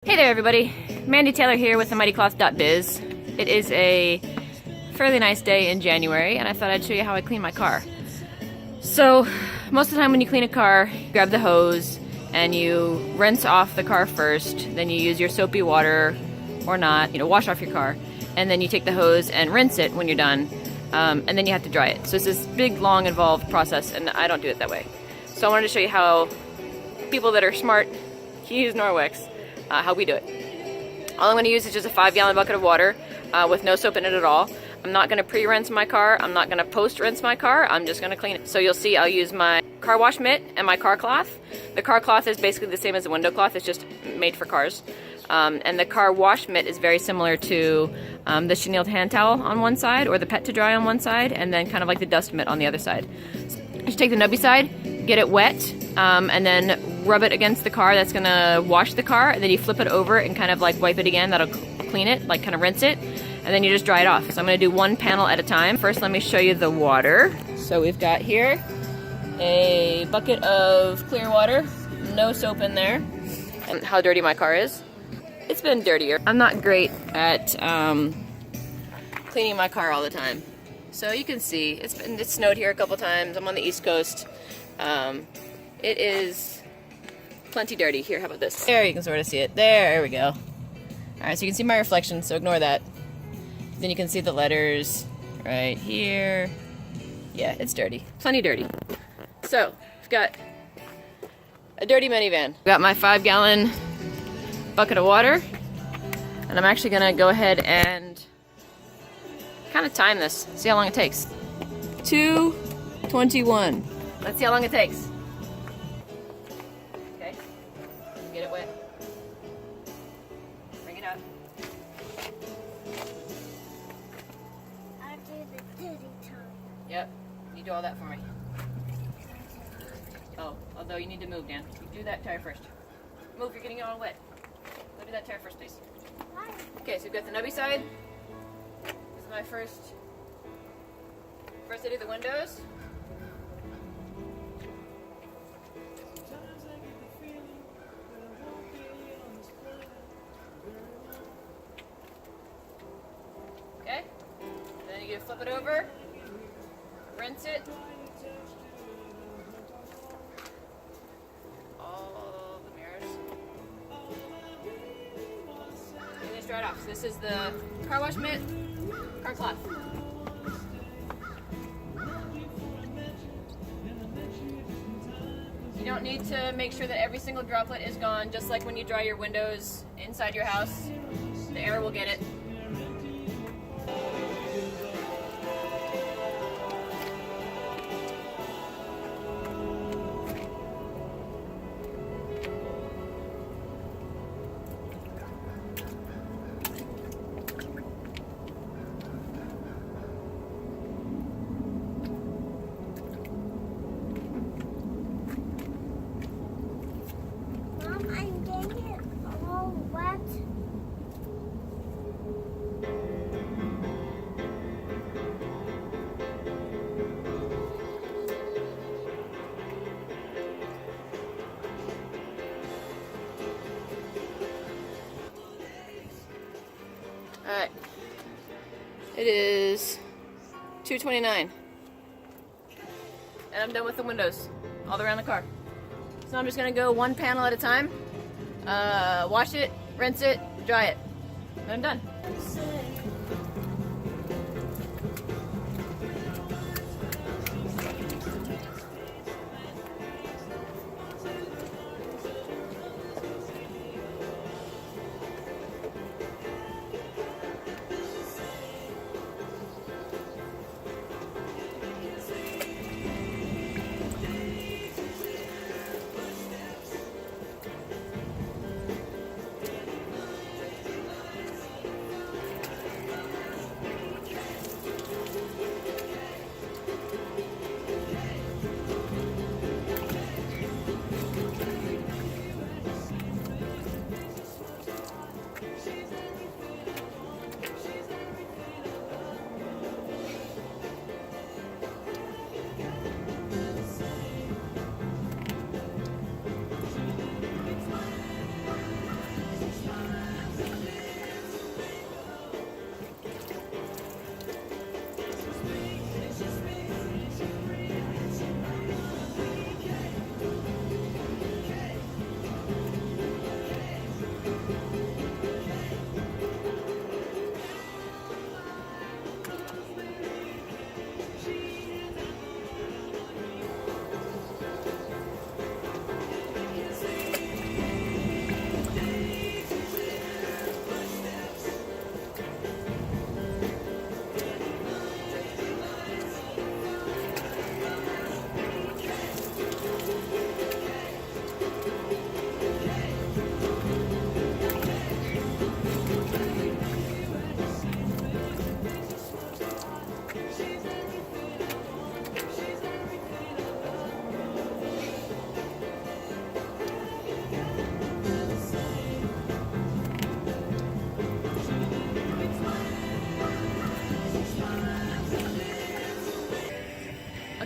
Hey there everybody, Mandy Taylor here with TheMightyCloth.biz. It is a fairly nice day in January and I thought I'd show you how I clean my car. So most of the time when you clean a car, you grab the hose and you rinse off the car first, then you use your soapy water or not, wash off your car, and then you take the hose and rinse it when you're done, and then you have to dry it. So it's this big, long, involved process and I don't do it that way. So I wanted to show you how people that are smart use Norwex. How we do it. All I'm going to use is just a 5-gallon bucket of water with no soap in it at all. I'm not going to pre-rinse my car. I'm not going to post-rinse my car. I'm just going to clean it. So you'll see I'll use my car wash mitt and my car cloth. The car cloth is basically the same as the window cloth. It's just made for cars. And the car wash mitt is very similar to the chenille hand towel on one side or the pet to dry on one side, and then kind of like the dust mitt on the other side. So you take the nubby side, get it wet, and then rub it against the car. That's gonna wash the car, and then you flip it over and kind of like wipe it again. That'll clean it, like kind of rinse it, and then you just dry it off. So I'm gonna do one panel at a time. First, let me show you the water. So we've got here a bucket of clear water, no soap in there. And how dirty my car is. It's been dirtier. I'm not great at cleaning my car all the time. So you can see, it's snowed here a couple times. I'm on the East Coast. It is plenty dirty. Here, how about this? There, you can sort of see it. There we go. Alright, so you can see my reflection, so ignore that. Then you can see the letters right here. Yeah, it's dirty. Plenty dirty. So, I've got a dirty minivan. I've got my 5-gallon bucket of water, and I'm actually gonna go ahead and kind of time this, see how long it takes. 2:21. Let's see how long it takes. Okay, get it wet. Bring it out. I'll do the dirty time. Yep, you do all that for me. Oh, although you need to move, Dan. You do that tire first. Move, you're getting it all wet. Go do that tire first, please. Okay, so we've got the nubby side. This is my first. First I do the windows. Okay, then you flip it over, rinse it. All the mirrors. And just dry it off. So this is the car wash mitt, car cloth. You don't need to make sure that every single droplet is gone, just like when you dry your windows inside your house. The air will get it. Mom, I'm getting it all wet. Alright. It is 2:29. And I'm done with the windows all around the car. So I'm just gonna go one panel at a time. Wash it, rinse it, dry it. And I'm done.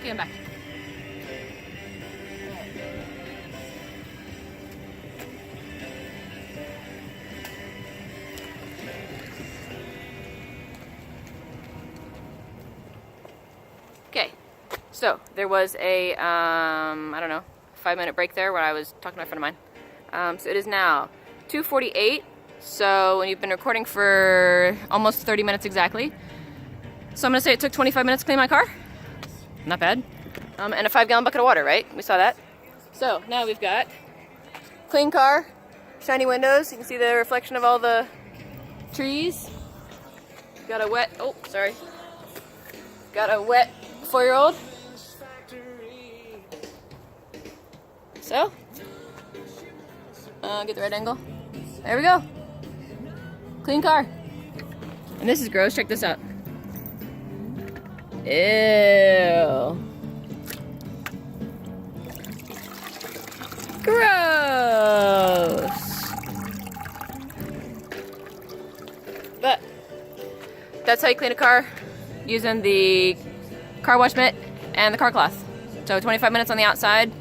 Okay, I'm back. Okay, so there was a, I don't know, 5-minute break there where I was talking to a friend of mine. So it is now 2:48, so when you've been recording for almost 30 minutes exactly. So I'm gonna say it took 25 minutes to clean my car. Not bad. And a 5-gallon bucket of water, right? We saw that. So now we've got clean car, shiny windows. You can see the reflection of all the trees. Got a wet, oh, sorry. Got a wet 4-year-old. So, get the right angle. There we go. Clean car. And this is gross. Check this out. Ew. Gross. But that's how you clean a car using the car wash mitt and the car cloth. So 25 minutes on the outside,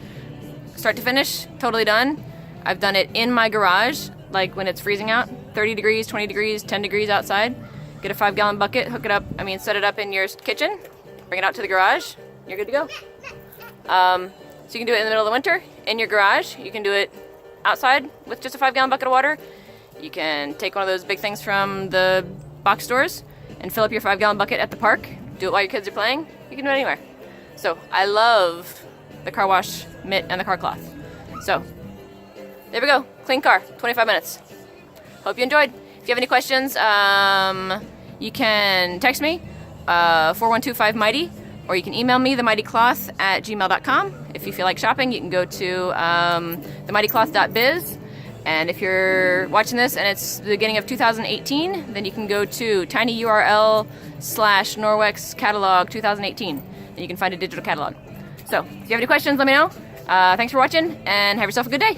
start to finish, totally done. I've done it in my garage, like when it's freezing out, 30 degrees, 20 degrees, 10 degrees outside. Get a 5-gallon bucket, hook it up, set it up in your kitchen, bring it out to the garage, you're good to go. So you can do it in the middle of the winter, in your garage. You can do it outside with just a 5-gallon bucket of water. You can take one of those big things from the box stores and fill up your 5-gallon bucket at the park. Do it while your kids are playing. You can do it anywhere. So I love the car wash mitt and the car cloth. So there we go. Clean car, 25 minutes. Hope you enjoyed. If you have any questions, you can text me, 4125-MIGHTY, or you can email me, TheMightyCloth@gmail.com. If you feel like shopping, you can go to TheMightyCloth.biz. And if you're watching this and it's the beginning of 2018, then you can go to tinyurl/Norwex catalog 2018, and you can find a digital catalog. So if you have any questions, let me know. Thanks for watching, and have yourself a good day.